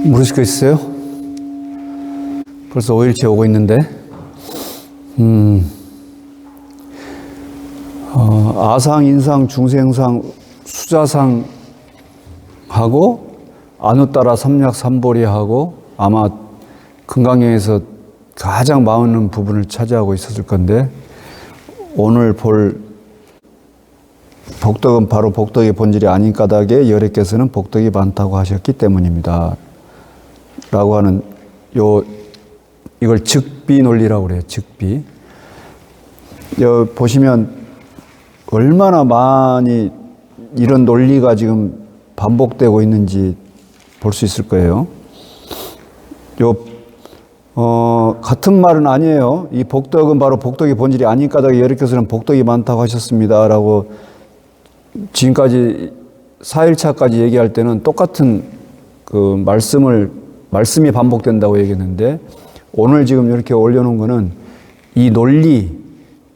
모르시고 있어요? 벌써 5일째 오고 있는데, 아상, 인상, 중생상, 수자상 하고 아누따라 삼약 삼보리하고 아마 금강경에서 가장 많은 부분을 차지하고 있었을 건데, 오늘 볼 복덕은 바로 복덕의 본질이 아닌 까닭에 여래께서는 복덕이 많다고 하셨기 때문입니다. 라고 하는 이걸 즉비 논리라고 그래요. 즉비. 보시면 얼마나 많이 이런 논리가 지금 반복되고 있는지 볼 수 있을 거예요. 같은 말은 아니에요. 이 복덕은 바로 복덕의 본질이 아닌 까닭에 여래께서는 복덕이 많다고 하셨습니다. 라고 지금까지 4일차까지 얘기할 때는 똑같은 그 말씀이 반복된다고 얘기했는데, 오늘 지금 이렇게 올려놓은 거는 이 논리,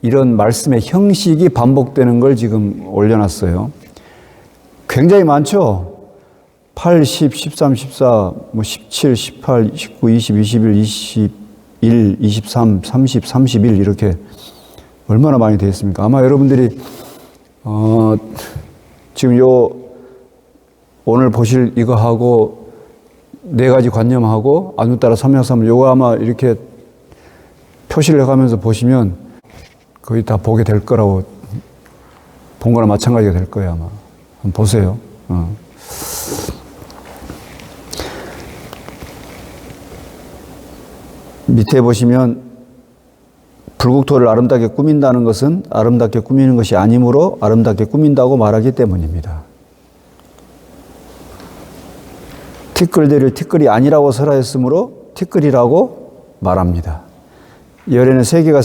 이런 말씀의 형식이 반복되는 걸 지금 올려놨어요. 굉장히 많죠? 8, 10, 13, 14, 17, 18, 19, 20, 21, 21, 23, 30, 31 이렇게 얼마나 많이 되어 있습니까? 아마 여러분들이 지금 오늘 보실 이거 하고 네 가지 관념하고 아누따라 삼약삼 요거 아마 이렇게 표시를 해가면서 보시면 거의 다 보게 될 거라고, 본 거나 마찬가지가 될 거예요 아마. 한번 보세요. 밑에 보시면 불국토를 아름답게 꾸민다는 것은 아름답게 꾸미는 것이 아니므로 아름답게 꾸민다고 말하기 때문입니다. 티끌들을 티끌이 아니라고 설하였으므로 티끌이라고 말합니다. 열에는 세계가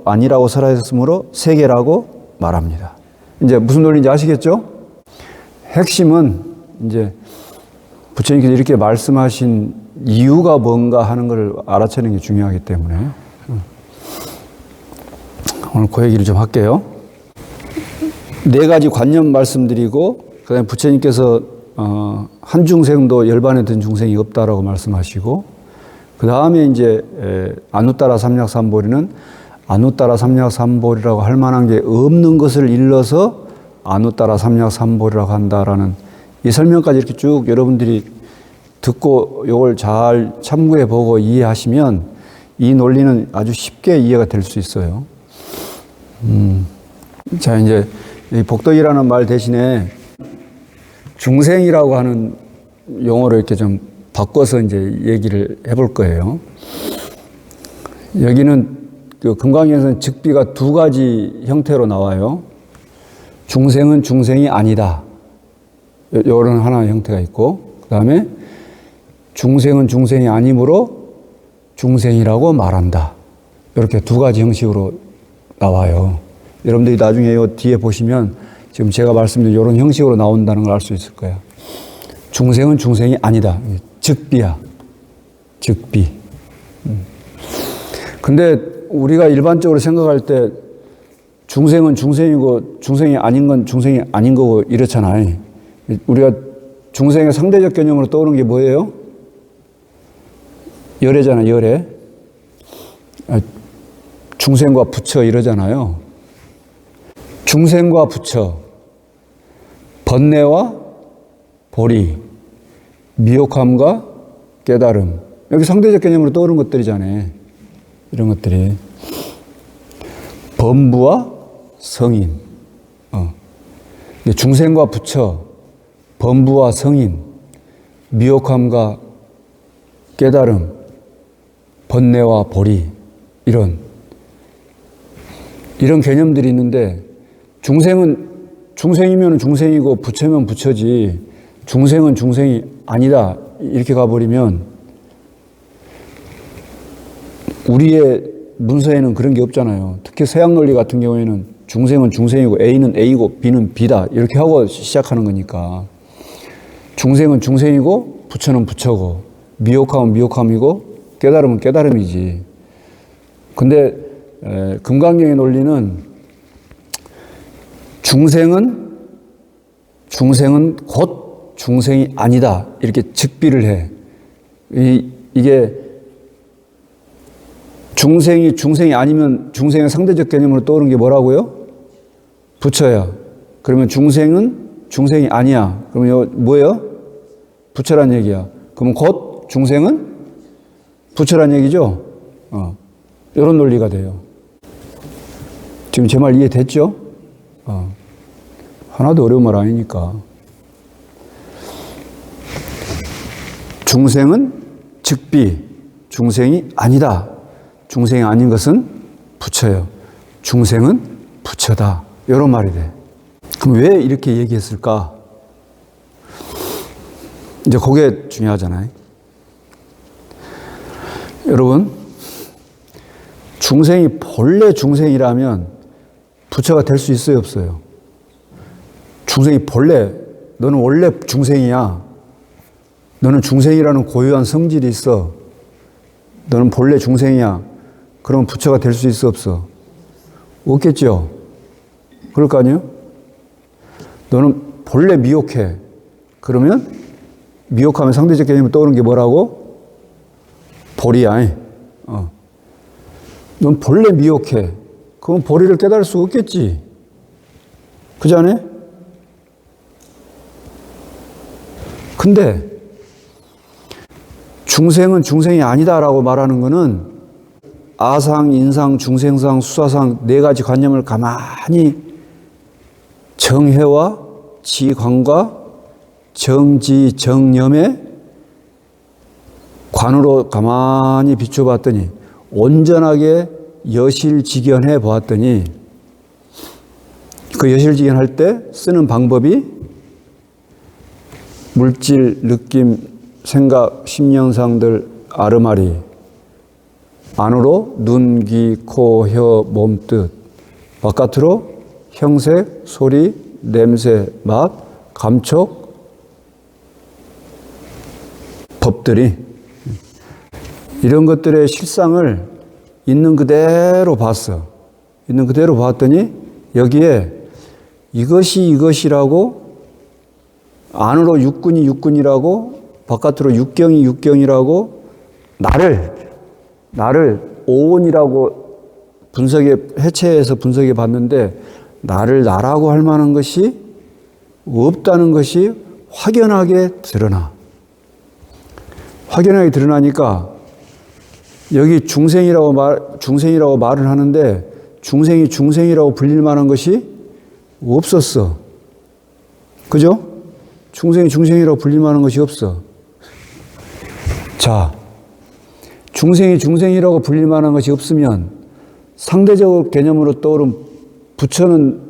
아니라고 설하였으므로 세계라고 말합니다. 이제 무슨 논리인지 아시겠죠? 핵심은 이제 부처님께서 이렇게 말씀하신 이유가 뭔가 하는 걸 알아채는 게 중요하기 때문에 오늘 그 얘기를 좀 할게요. 네 가지 관념 말씀드리고, 그 다음에 부처님께서 한 중생도 열반에 든 중생이 없다라고 말씀하시고, 그 다음에 이제 아누따라 삼약삼보리는 아누따라 삼약삼보리라고 할 만한 게 없는 것을 일러서 아누따라 삼약삼보리라고 한다라는 이 설명까지 이렇게 쭉 여러분들이 듣고 이걸 잘 참고해 보고 이해하시면 이 논리는 아주 쉽게 이해가 될 수 있어요. 자, 이제 이 복덕이라는 말 대신에 중생이라고 하는 용어로 이렇게 좀 바꿔서 이제 얘기를 해볼 거예요. 여기는 그 금강경에서는 즉비가 두 가지 형태로 나와요. 중생은 중생이 아니다. 이런 하나의 형태가 있고, 그 다음에 중생은 중생이 아니므로 중생이라고 말한다. 이렇게 두 가지 형식으로 나와요. 여러분들이 나중에 이 뒤에 보시면 지금 제가 말씀드린 이런 형식으로 나온다는 걸 알 수 있을 거예요. 중생은 중생이 아니다. 즉비야. 즉비. 근데 우리가 일반적으로 생각할 때 중생은 중생이고 중생이 아닌 건 중생이 아닌 거고 이렇잖아요. 우리가 중생의 상대적 개념으로 떠오르는 게 뭐예요? 열애잖아요. 열애. 중생과 부처 이러잖아요. 중생과 부처, 번뇌와 보리, 미혹함과 깨달음. 여기 상대적 개념으로 떠오르는 것들이잖아요. 이런 것들이. 범부와 성인. 중생과 부처, 범부와 성인, 미혹함과 깨달음, 번뇌와 보리. 이런 개념들이 있는데, 중생은 중생이면 중생이고 부처면 부처지 중생은 중생이 아니다 이렇게 가버리면 우리의 문서에는 그런 게 없잖아요. 특히 서양 논리 같은 경우에는 중생은 중생이고 A는 A고 B는 B다 이렇게 하고 시작하는 거니까 중생은 중생이고 부처는 부처고 미혹함은 미혹함이고 깨달음은 깨달음이지. 근데 금강경의 논리는 중생은 곧 중생이 아니다 이렇게 즉비를 해. 이게 중생이 아니면 중생의 상대적 개념으로 떠오르는 게 뭐라고요? 부처야. 그러면 중생은 중생이 아니야. 그러면 뭐예요? 부처란 얘기야. 그러면 곧 중생은 부처란 얘기죠? 이런 논리가 돼요. 지금 제 말 이해됐죠? 하나도 어려운 말 아니니까. 중생은 즉비, 중생이 아니다. 중생이 아닌 것은 부처요. 중생은 부처다. 이런 말이 돼. 그럼 왜 이렇게 얘기했을까? 이제 그게 중요하잖아요. 여러분, 중생이 본래 중생이라면 부처가 될 수 있어요, 없어요? 중생이 본래, 너는 원래 중생이야. 너는 중생이라는 고유한 성질이 있어. 너는 본래 중생이야. 그럼 부처가 될 수 있어, 없어? 없겠죠? 그럴 거 아니에요? 너는 본래 미혹해. 그러면 미혹하면 상대적 개념이 떠오르는 게 뭐라고? 보리야. 넌 본래 미혹해. 그럼 보리를 깨달을 수 없겠지. 그지 않아요? 근데 중생은 중생이 아니다라고 말하는 거는 아상, 인상, 중생상, 수사상 네 가지 관념을 가만히 정해와 지관과 정지, 정념의 관으로 가만히 비춰봤더니 온전하게 여실직연해 보았더니 그 여실직연할 때 쓰는 방법이 물질, 느낌, 생각, 심령상들 아르마리 안으로 눈, 귀, 코, 혀, 몸, 뜻 바깥으로 형색, 소리, 냄새, 맛, 감촉 법들이 이런 것들의 실상을 있는 그대로 봤어. 있는 그대로 봤더니 여기에 이것이 이것이라고 안으로 육근이 육근이라고 바깥으로 육경이 육경이라고 나를 오온이라고 해체해서 분석해 봤는데 나를 나라고 할 만한 것이 없다는 것이 확연하게 드러나. 확연하게 드러나니까 여기 중생이라고 말을 하는데 중생이 중생이라고 불릴 만한 것이 없었어. 그죠? 중생이 중생이라고 불릴 만한 것이 없어. 자, 중생이 중생이라고 불릴 만한 것이 없으면 상대적 개념으로 떠오른 부처는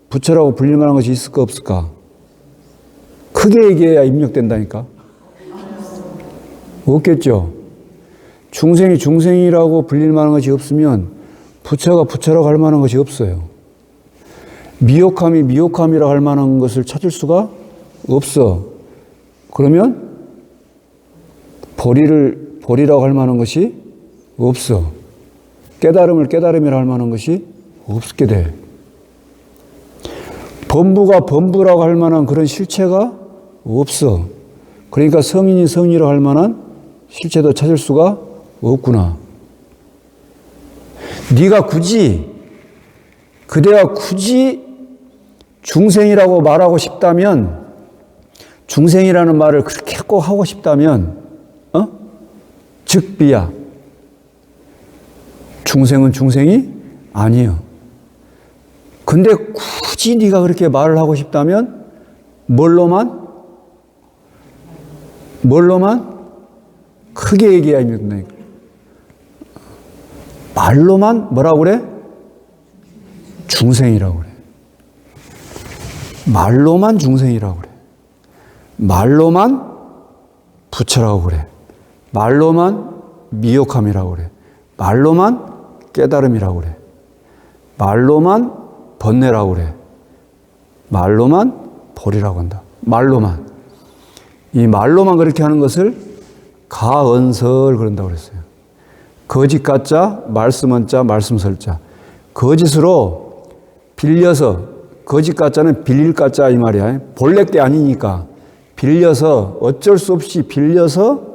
부처라고 불릴 만한 것이 있을까 없을까? 크게 얘기해야 입력된다니까. 없겠죠. 중생이 중생이라고 불릴 만한 것이 없으면 부처가 부처라고 할 만한 것이 없어요. 미혹함이 미혹함이라고 할 만한 것을 찾을 수가 없어. 그러면 보리라고 할 만한 것이 없어. 깨달음을 깨달음이라고 할 만한 것이 없게 돼. 범부가 범부라고 할 만한 그런 실체가 없어. 그러니까 성인이 성이라고 할 만한 실체도 찾을 수가 없구나. 그대가 굳이 중생이라고 말하고 싶다면, 중생이라는 말을 그렇게 꼭 하고 싶다면, 즉비야. 중생은 중생이 아니에요. 근데 굳이 네가 그렇게 말을 하고 싶다면 뭘로만 크게 얘기해야 된다. 말로만 뭐라고 그래? 중생이라고 그래. 말로만 중생이라고 그래. 말로만 부처라고 그래. 말로만 미혹함이라고 그래. 말로만 깨달음이라고 그래. 말로만 번뇌라고 그래. 말로만 보리라고 한다. 말로만. 이 말로만 그렇게 하는 것을 가언설 그런다고 그랬어요. 거짓 가짜, 말씀 한자, 말씀 설자. 거짓으로 빌려서, 거짓 가짜는 빌릴 가짜 이 말이야. 본래 게 아니니까 빌려서 어쩔 수 없이 빌려서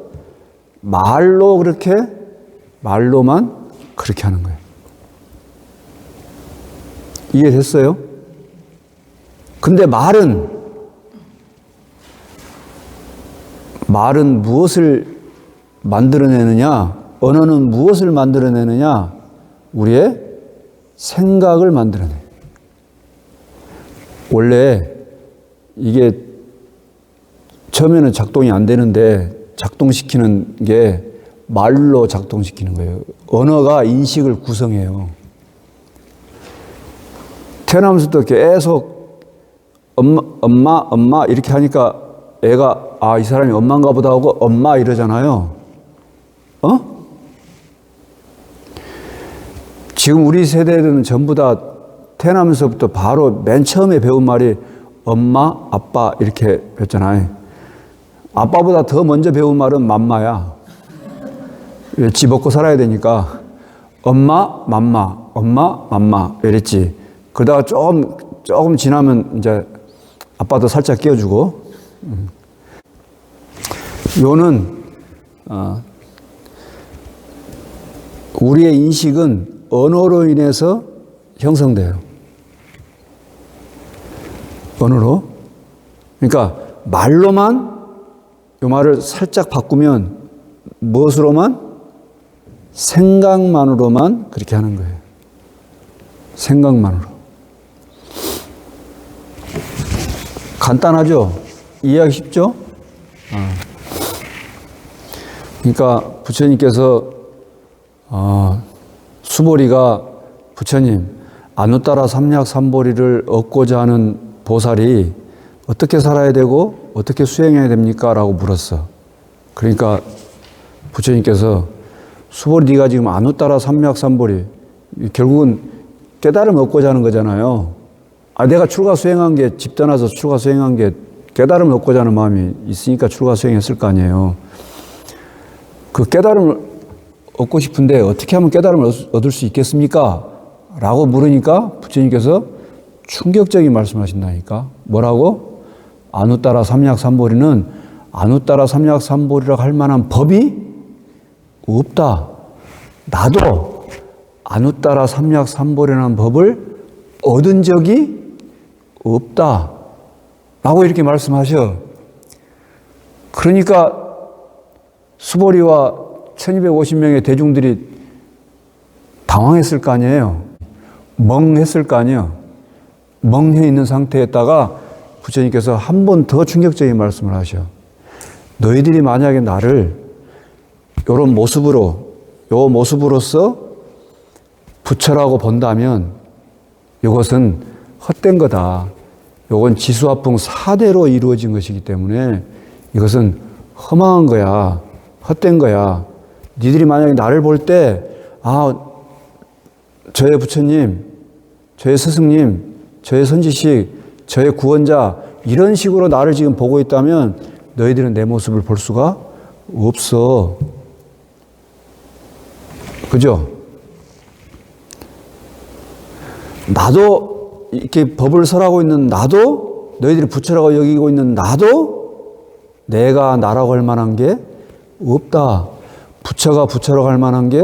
말로만 그렇게 하는 거예요. 이해됐어요? 근데 말은 무엇을 만들어내느냐? 언어는 무엇을 만들어내느냐? 우리의 생각을 만들어내. 원래 이게 처음에는 작동이 안 되는데 작동시키는 게 말로 작동시키는 거예요. 언어가 인식을 구성해요. 태어나면서부터 계속 엄마 이렇게 하니까 애가 이 사람이 엄마인가 보다 하고 엄마 이러잖아요. 지금 우리 세대들은 전부 다 태어나면서부터 바로 맨 처음에 배운 말이 엄마, 아빠 이렇게 했잖아요. 아빠보다 더 먼저 배운 말은 맘마야. 지 먹고 살아야 되니까 엄마, 맘마 이랬지. 그러다가 조금 지나면 이제 아빠도 살짝 끼워주고. 요는 우리의 인식은 언어로 인해서 형성돼요. 언어로. 그러니까 말로만 이 말을 살짝 바꾸면 무엇으로만? 생각만으로만 그렇게 하는 거예요. 생각만으로. 간단하죠? 이해하기 쉽죠? 그러니까 부처님께서 수보리가 부처님 아누따라 삼략삼보리를 얻고자 하는 보살이 어떻게 살아야 되고 어떻게 수행해야 됩니까? 라고 물었어. 그러니까 부처님께서 수보리 네가 지금 아누따라 삼략삼보리 결국은 깨달음 얻고자 하는 거잖아요. 내가 출가 수행한 게 집 떠나서 출가 수행한 게 깨달음을 얻고자 하는 마음이 있으니까 출가 수행했을 거 아니에요. 그 깨달음을 얻고 싶은데 어떻게 하면 깨달음을 얻을 수 있겠습니까? 라고 물으니까 부처님께서 충격적인 말씀하신다니까. 뭐라고? 아누따라 삼략삼보리는 아누따라 삼략삼보리라고 할 만한 법이 없다. 나도 아누따라 삼략삼보리라는 법을 얻은 적이 없다. 라고 이렇게 말씀하셔. 그러니까 수보리와 1250명의 대중들이 당황했을 거 아니에요. 멍했을 거 아니에요. 멍해 있는 상태에다가 부처님께서 한 번 더 충격적인 말씀을 하셔. 너희들이 만약에 나를 이런 모습으로서 부처라고 본다면 이것은 헛된 거다. 이건 지수화풍 4대로 이루어진 것이기 때문에 이것은 허망한 거야. 헛된 거야. 니들이 만약에 나를 볼 때, 저의 부처님, 저의 스승님, 저의 선지식, 저의 구원자, 이런 식으로 나를 지금 보고 있다면 너희들은 내 모습을 볼 수가 없어. 그죠? 나도 이렇게 법을 설하고 있는 나도, 너희들이 부처라고 여기고 있는 나도 내가 나라고 할 만한 게 없다. 부처가 부처라고 할 만한 게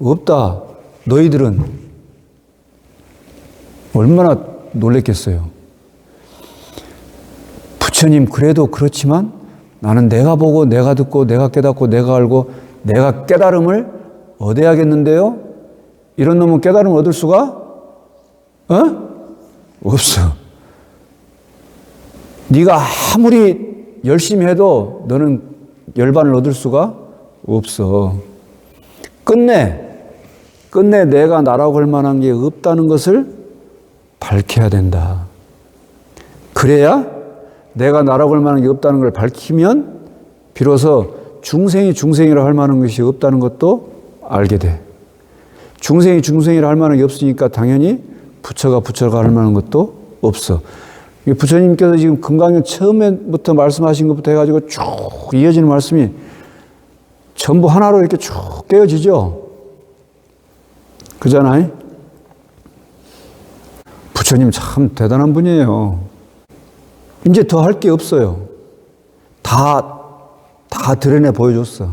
없다. 너희들은 얼마나 놀랬겠어요. 부처님 그래도 그렇지만 나는 내가 보고 내가 듣고 내가 깨닫고 내가 알고 내가 깨달음을 얻어야겠는데요. 이런 놈은 깨달음을 얻을 수가 없어. 네가 아무리 열심히 해도 너는 열반을 얻을 수가 없어. 끝내 내가 나라고 할 만한 게 없다는 것을 밝혀야 된다. 그래야 내가 나라고 할 만한 게 없다는 걸 밝히면 비로소 중생이 중생이라 할 만한 것이 없다는 것도 알게 돼. 중생이 중생이라 할 만한 게 없으니까 당연히 부처가 부처가 할 만한 것도 없어. 부처님께서 지금 금강경 처음부터 말씀하신 것부터 해가지고 쭉 이어지는 말씀이 전부 하나로 이렇게 쭉 깨어지죠. 그잖아요. 부처님 참 대단한 분이에요. 이제 더 할 게 없어요. 다 드러내 보여줬어.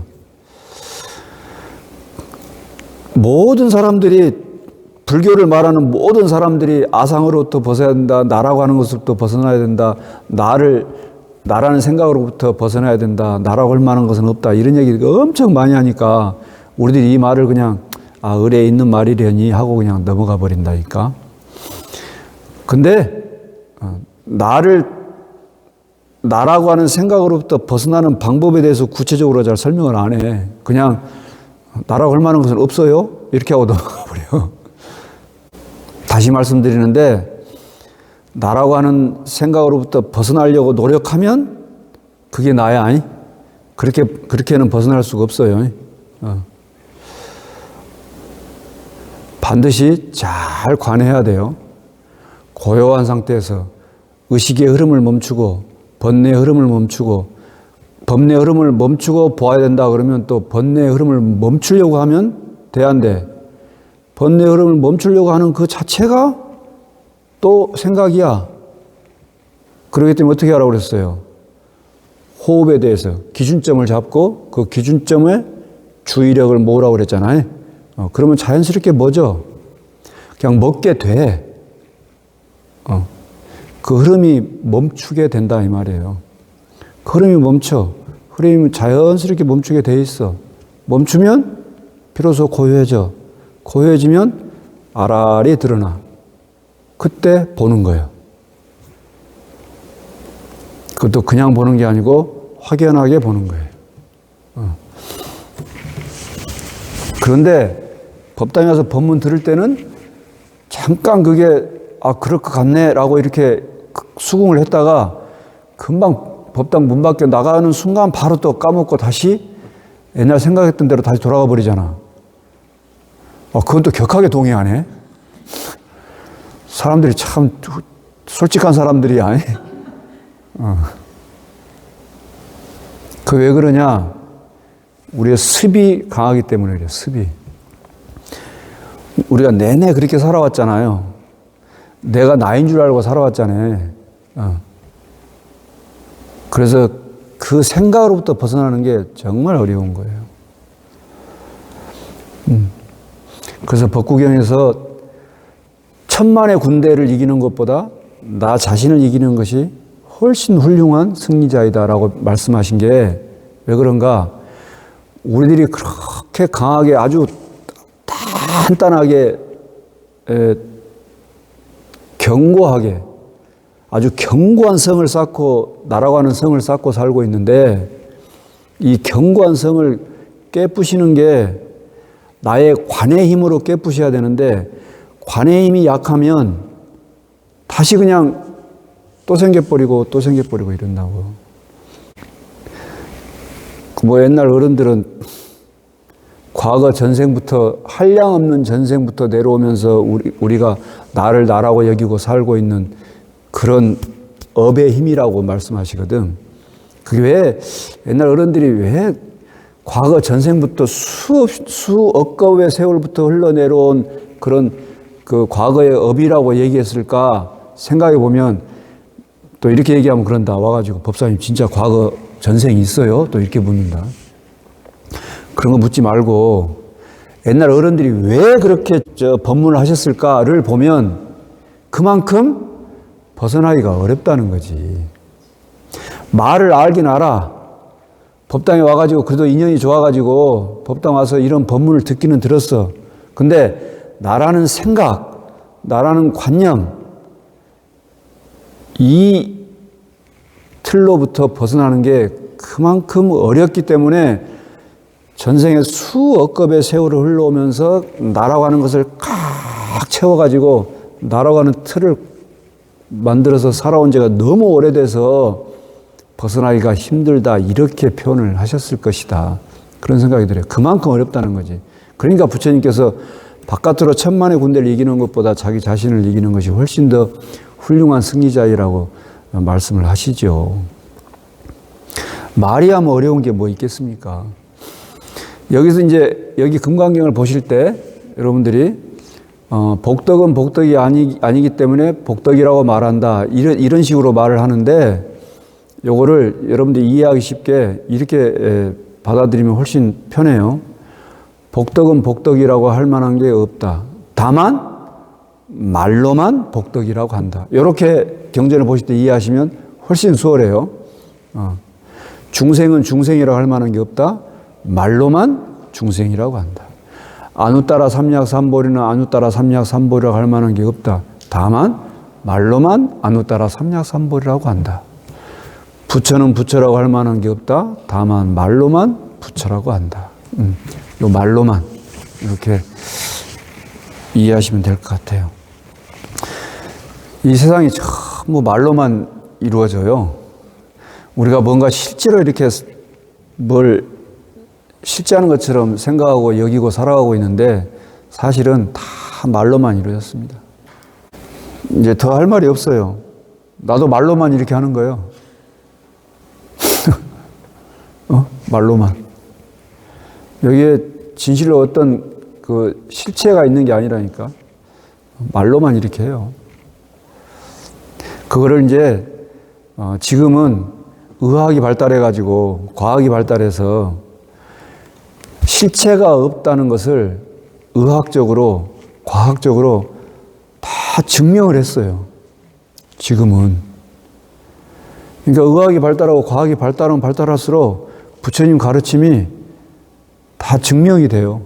모든 사람들이 불교를 말하는 모든 사람들이 아상으로부터 벗어야 된다. 나라고 하는 것으로부터 벗어나야 된다. 나라는 생각으로부터 벗어나야 된다. 나라고 할 만한 것은 없다. 이런 얘기 엄청 많이 하니까 우리들이 이 말을 그냥 의례에 있는 말이려니 하고 그냥 넘어가 버린다니까. 근데 나라고 하는 생각으로부터 벗어나는 방법에 대해서 구체적으로 잘 설명을 안 해. 그냥 나라고 할 만한 것은 없어요. 이렇게 하고 넘어가 버려. 다시 말씀드리는데 나라고 하는 생각으로부터 벗어나려고 노력하면 그게 나야. 아니? 그렇게는 벗어날 수가 없어요. 반드시 잘 관해야 돼요. 고요한 상태에서 의식의 흐름을 멈추고 번뇌의 흐름을 멈추고 법뇌의 흐름을 멈추고 보아야 된다 그러면 또 번뇌의 흐름을 멈추려고 하면 돼, 안 돼? 번뇌의 흐름을 멈추려고 하는 그 자체가 또 생각이야. 그렇기 때문에 어떻게 하라고 그랬어요? 호흡에 대해서 기준점을 잡고 그 기준점에 주의력을 모으라고 그랬잖아요. 그러면 자연스럽게 뭐죠? 그냥 먹게 돼. 그 흐름이 멈추게 된다 이 말이에요. 그 흐름이 멈춰. 흐름이 자연스럽게 멈추게 돼 있어. 멈추면 비로소 고요해져. 고요해지면 알알이 드러나. 그때 보는 거예요. 그것도 그냥 보는 게 아니고 확연하게 보는 거예요. 그런데 법당에 와서 법문 들을 때는 잠깐 그게 그럴 것 같네 라고 이렇게 수긍을 했다가 금방 법당 문 밖에 나가는 순간 바로 또 까먹고 다시 옛날 생각했던 대로 다시 돌아가 버리잖아. 그건 또 격하게 동의하네. 사람들이 참 솔직한 사람들이야. 그 왜 그러냐? 우리의 습이 강하기 때문에 그래, 습이. 우리가 내내 그렇게 살아왔잖아요. 내가 나인 줄 알고 살아왔잖아요. 그래서 그 생각으로부터 벗어나는 게 정말 어려운 거예요. 그래서 법구경에서 천만의 군대를 이기는 것보다 나 자신을 이기는 것이 훨씬 훌륭한 승리자이다라고 말씀하신 게 왜 그런가? 우리들이 그렇게 강하게 아주 단단하게 견고하게 아주 견고한 성을 쌓고 나라고 하는 성을 쌓고 살고 있는데 이 견고한 성을 깨부시는 게 나의 관의 힘으로 깨부셔야 되는데 관의 힘이 약하면 다시 그냥 또 생겨버리고 또 생겨버리고 이런다고. 옛날 어른들은 과거 전생부터 한량없는 전생부터 내려오면서 우리가 나를 나라고 여기고 살고 있는 그런 업의 힘이라고 말씀하시거든. 그게 왜 옛날 어른들이 왜 과거 전생부터 수억 겁의 세월부터 흘러내려온 그런 그 과거의 업이라고 얘기했을까 생각해 보면 또 이렇게 얘기하면 그런다. 와가지고 법사님 진짜 과거 전생이 있어요? 또 이렇게 묻는다. 그런 거 묻지 말고 옛날 어른들이 왜 그렇게 법문을 하셨을까를 보면 그만큼 벗어나기가 어렵다는 거지. 말을 알긴 알아. 법당에 와가지고 그래도 인연이 좋아가지고 법당 와서 이런 법문을 듣기는 들었어. 근데 나라는 생각, 나라는 관념, 이 틀로부터 벗어나는 게 그만큼 어렵기 때문에 전생에 수억 겁의 세월을 흘러오면서 나라고 하는 것을 꽉 채워가지고 나라고 하는 틀을 만들어서 살아온 지가 너무 오래돼서 벗어나기가 힘들다 이렇게 표현을 하셨을 것이다. 그런 생각이 들어요. 그만큼 어렵다는 거지. 그러니까 부처님께서 바깥으로 천만의 군대를 이기는 것보다 자기 자신을 이기는 것이 훨씬 더 훌륭한 승리자이라고 말씀을 하시죠. 말이 하면 어려운 게 뭐 있겠습니까? 여기서 이제 여기 금강경을 보실 때 여러분들이 복덕은 복덕이 아니기 때문에 복덕이라고 말한다. 이런 식으로 말을 하는데 요거를 여러분들이 이해하기 쉽게 이렇게 받아들이면 훨씬 편해요. 복덕은 복덕이라고 할 만한 게 없다. 다만 말로만 복덕이라고 한다. 이렇게 경전을 보실 때 이해하시면 훨씬 수월해요. 중생은 중생이라고 할 만한 게 없다. 말로만 중생이라고 한다. 안우따라 삼약삼보리는 안우따라 삼약삼보리라고 할 만한 게 없다. 다만 말로만 안우따라 삼약삼보리라고 한다. 부처는 부처라고 할 만한 게 없다. 다만 말로만 부처라고 한다. 요 말로만 이렇게 이해하시면 될 것 같아요. 이 세상이 전부 말로만 이루어져요. 우리가 뭔가 실제로 이렇게 뭘 실제하는 것처럼 생각하고 여기고 살아가고 있는데 사실은 다 말로만 이루어졌습니다. 이제 더 할 말이 없어요. 나도 말로만 이렇게 하는 거예요. 말로만. 여기에 진실로 어떤 그 실체가 있는 게 아니라니까. 말로만 이렇게 해요. 그거를 이제 지금은 의학이 발달해가지고 과학이 발달해서 실체가 없다는 것을 의학적으로 과학적으로 다 증명을 했어요. 지금은. 그러니까 의학이 발달하고 과학이 발달하면 발달할수록 부처님 가르침이 다 증명이 돼요.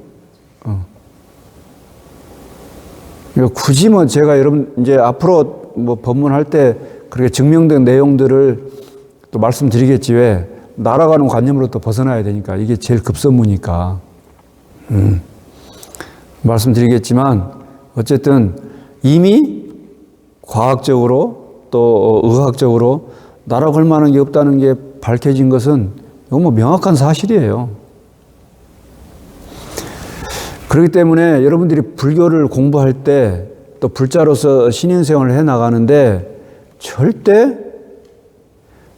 그러니까 굳이 뭐 제가 여러분 이제 앞으로 뭐 법문할 때 그렇게 증명된 내용들을 또 말씀드리겠지 왜 날아가는 관념으로 또 벗어나야 되니까 이게 제일 급선무니까 말씀드리겠지만 어쨌든 이미 과학적으로 또 의학적으로 나라 걸 만한 게 없다는 게 밝혀진 것은 이건 뭐 명확한 사실이에요. 그렇기 때문에 여러분들이 불교를 공부할 때 또 불자로서 신인생활을 해 나가는데 절대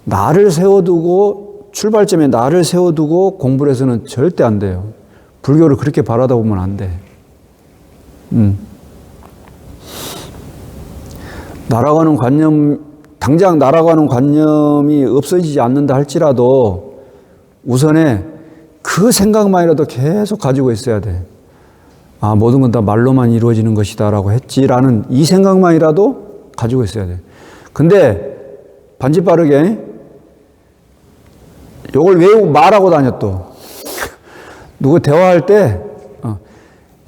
나를 세워두고 출발점에 나를 세워두고 공부를 해서는 절대 안 돼요. 불교를 그렇게 바라다 보면 안 돼. 날아가는 관념, 당장 날아가는 관념이 없어지지 않는다 할지라도 우선에 그 생각만이라도 계속 가지고 있어야 돼. 아, 모든 건 다 말로만 이루어지는 것이다라고 했지라는 이 생각만이라도 가지고 있어야 돼. 근데 반지 빠르게 요걸 외우고 말하고 다녔 또. 누구 대화할 때,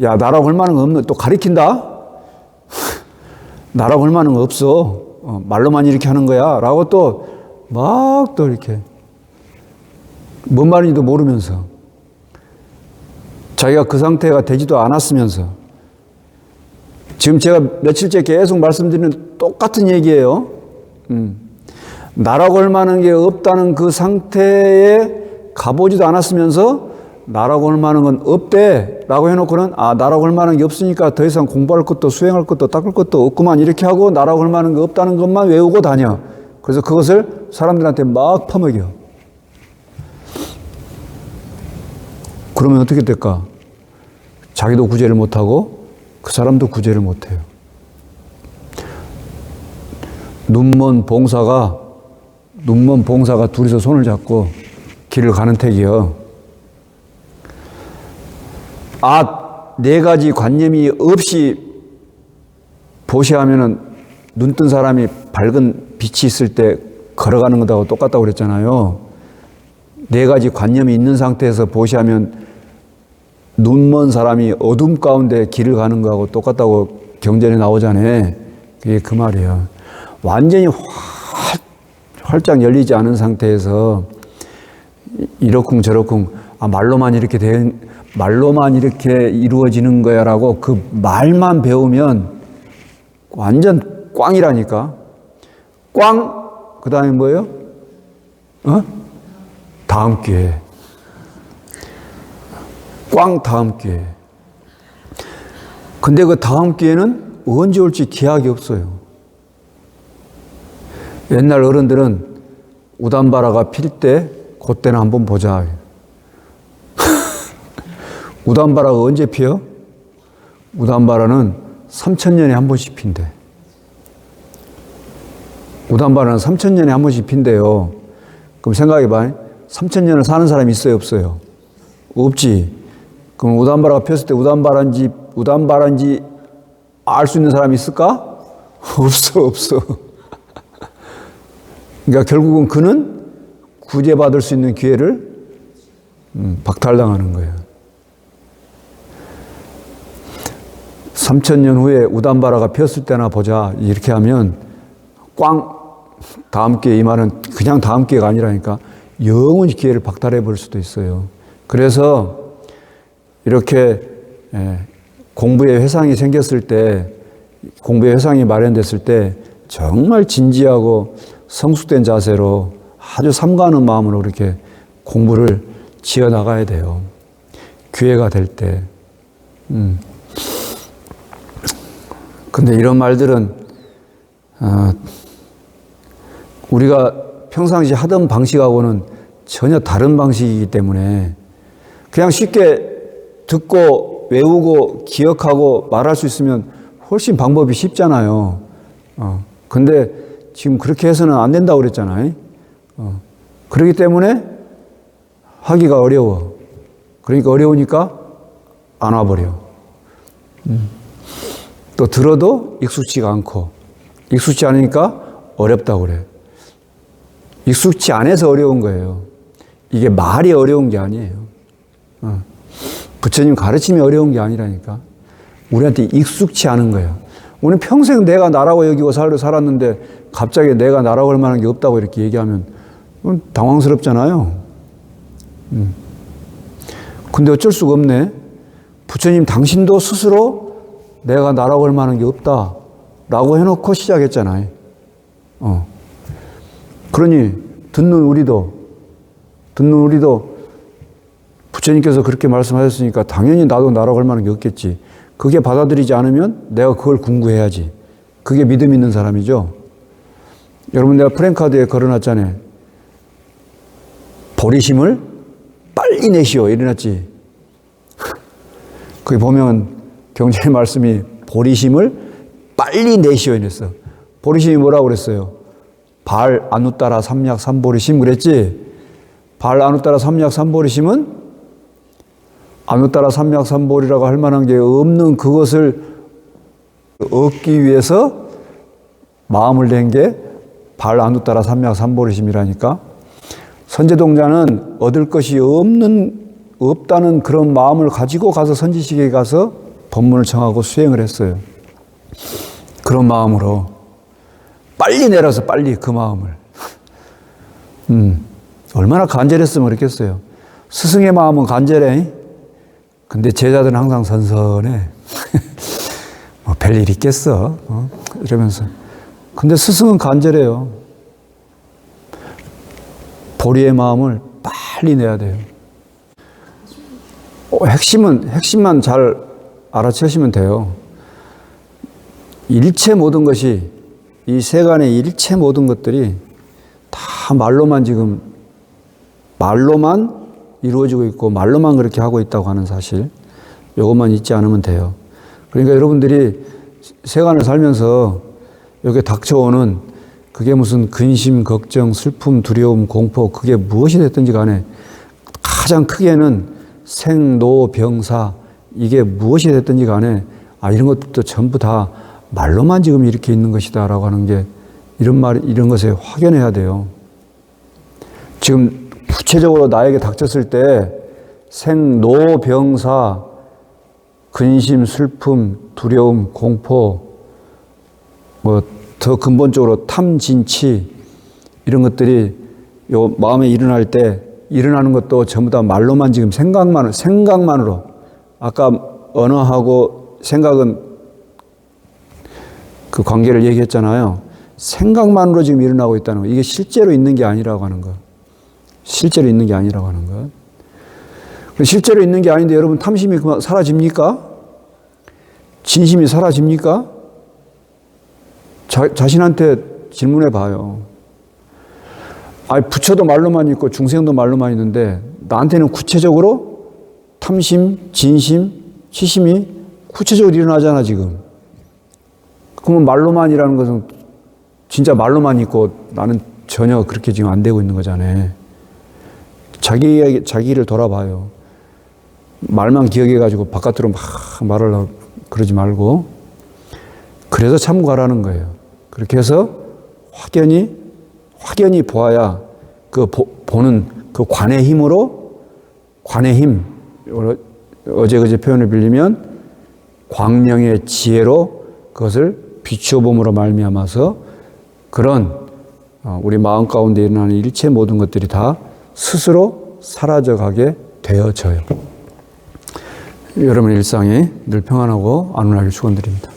야, 나라고 할 만한 거 없는, 또 가리킨다? 나라고 할 만한 거 없어. 말로만 이렇게 하는 거야. 라고 또, 막 또 이렇게. 뭔 말인지도 모르면서. 자기가 그 상태가 되지도 않았으면서. 지금 제가 며칠째 계속 말씀드리는 똑같은 얘기예요. 나라고 할 만한 게 없다는 그 상태에 가보지도 않았으면서 나라고 할 만한 건 없대 라고 해놓고는 아, 나라고 할 만한 게 없으니까 더 이상 공부할 것도 수행할 것도 닦을 것도 없구만 이렇게 하고 나라고 할 만한 게 없다는 것만 외우고 다녀. 그래서 그것을 사람들한테 막 퍼먹여. 그러면 어떻게 될까? 자기도 구제를 못하고 그 사람도 구제를 못해요. 눈먼 봉사가 둘이서 손을 잡고 길을 가는 택이요. 네 가지 관념이 없이 보시하면은 눈 뜬 사람이 밝은 빛이 있을 때 걸어가는 것하고 똑같다고 그랬잖아요. 네 가지 관념이 있는 상태에서 보시하면 눈먼 사람이 어둠 가운데 길을 가는 거하고 똑같다고 경전에 나오잖아요. 그게 그 말이에요. 완전히 활짝 열리지 않은 상태에서 이러쿵 저러쿵 말로만 이렇게 이루어지는 거야라고 그 말만 배우면 완전 꽝이라니까. 꽝, 그 다음에 뭐예요? 다음 기회. 꽝 다음 기회. 근데 그 다음 기회는 언제 올지 기약이 없어요. 옛날 어른들은 우담바라가 필 때 그때는 한번 보자. 우담바라가 언제 피어? 우담바라는 3000년에 한 번씩 핀대. 우담바라는 3000년에 한 번씩 핀대요. 그럼 생각해봐. 3000년을 사는 사람이 있어요, 없어요? 없지. 그럼 우단바라가 폈을 때 우단바라인지 알 수 있는 사람이 있을까? 없어. 그러니까 결국은 그는 구제받을 수 있는 기회를 박탈당하는 거예요. 3000년 후에 우단바라가 폈을 때나 보자. 이렇게 하면 다음 기회, 이 말은 그냥 다음 기회가 아니라니까 영원히 기회를 박탈해 버릴 수도 있어요. 그래서 이렇게 공부에 회상이 생겼을 때, 공부에 회상이 마련됐을 때 정말 진지하고 성숙된 자세로 아주 삼가하는 마음으로 이렇게 공부를 지어나가야 돼요. 기회가 될 때. 근데 이런 말들은 우리가 평상시 하던 방식하고는 전혀 다른 방식이기 때문에 그냥 쉽게 듣고 외우고 기억하고 말할 수 있으면 훨씬 방법이 쉽잖아요. 근데 지금 그렇게 해서는 안 된다고 그랬잖아요. 그렇기 때문에 하기가 어려워. 그러니까 어려우니까 안 와버려. 또 들어도 익숙지가 않고, 익숙지 않으니까 어렵다고 그래. 익숙지 않아서 어려운 거예요. 이게 말이 어려운 게 아니에요. 부처님 가르침이 어려운 게 아니라니까. 우리한테 익숙치 않은 거예요. 우리는 평생 내가 나라고 여기고 살았는데 갑자기 내가 나라고 할 만한 게 없다고 이렇게 얘기하면 당황스럽잖아요. 근데 어쩔 수가 없네. 부처님 당신도 스스로 내가 나라고 할 만한 게 없다 라고 해놓고 시작했잖아요. 그러니 듣는 우리도 부처님께서 그렇게 말씀하셨으니까 당연히 나도 나라고 할 만한 게 없겠지. 그게 받아들이지 않으면 내가 그걸 궁구해야지. 그게 믿음 있는 사람이죠. 여러분, 내가 프랭카드에 걸어놨잖아요. 보리심을 빨리 내시오 이래놨지. 거기 보면 경전의 말씀이 보리심을 빨리 내시오 이랬어. 보리심이 뭐라고 그랬어요? 발 아누따라 삼약 삼보리심 그랬지. 발 아누따라 삼약 삼보리심은 아누따라 삼약 삼보리라고 할 만한 게 없는 그것을 얻기 위해서 마음을 낸 게 발 아누따라 삼약 삼보리심이라니까. 선제동자는 얻을 것이 없다는 그런 마음을 가지고 가서 선지식에 가서 법문을 청하고 수행을 했어요. 그런 마음으로 빨리 내려서 빨리 그 마음을. 얼마나 간절했으면 그랬겠어요. 스승의 마음은 간절해. 근데 제자들은 항상 선선해. 뭐 별일 있겠어. 이러면서. 근데 스승은 간절해요. 보리의 마음을 빨리 내야 돼요. 핵심만 잘 알아채시면 돼요. 일체 모든 것이, 이 세간의 일체 모든 것들이 다 말로만 이루어지고 있고 말로만 그렇게 하고 있다고 하는 사실, 이것만 잊지 않으면 돼요. 그러니까 여러분들이 세간을 살면서 여기에 닥쳐오는 그게 무슨 근심, 걱정, 슬픔, 두려움, 공포, 그게 무엇이 됐든지 간에 가장 크게는 생, 노, 병사, 이게 무엇이 됐든지 간에 이런 것도 전부 다 말로만 지금 이렇게 있는 것이다 라고 하는 게 이런 것에 확연해야 돼요. 지금 구체적으로 나에게 닥쳤을 때 생, 노, 병사, 근심, 슬픔, 두려움, 공포, 더 근본적으로 탐, 진치, 이런 것들이 요 마음에 일어날 때 일어나는 것도 전부 다 말로만 지금 생각만으로, 아까 언어하고 생각은 그 관계를 얘기했잖아요. 생각만으로 지금 일어나고 있다는 거. 이게 실제로 있는 게 아니라고 하는 거. 실제로 있는 게 아니라고 하는 것. 실제로 있는 게 아닌데 여러분 탐심이 사라집니까? 진심이 사라집니까? 자신한테 질문해 봐요. 부처도 말로만 있고 중생도 말로만 있는데 나한테는 구체적으로 탐심, 진심, 치심이 구체적으로 일어나잖아 지금. 그러면 말로만이라는 것은 진짜 말로만 있고 나는 전혀 그렇게 지금 안 되고 있는 거잖아요. 자기를 돌아봐요. 말만 기억해가지고 바깥으로 막 말하려고 그러지 말고, 그래서 참고하라는 거예요. 그렇게 해서 확연히 보아야 그 보는 그 관의 힘으로, 관의 힘, 어제 그제 표현을 빌리면 광명의 지혜로 그것을 비추어 봄으로 말미암아서 그런 우리 마음 가운데 일어나는 일체 모든 것들이 다 스스로 사라져가게 되어져요. 여러분의 일상이 늘 평안하고 안온하길 축원드립니다.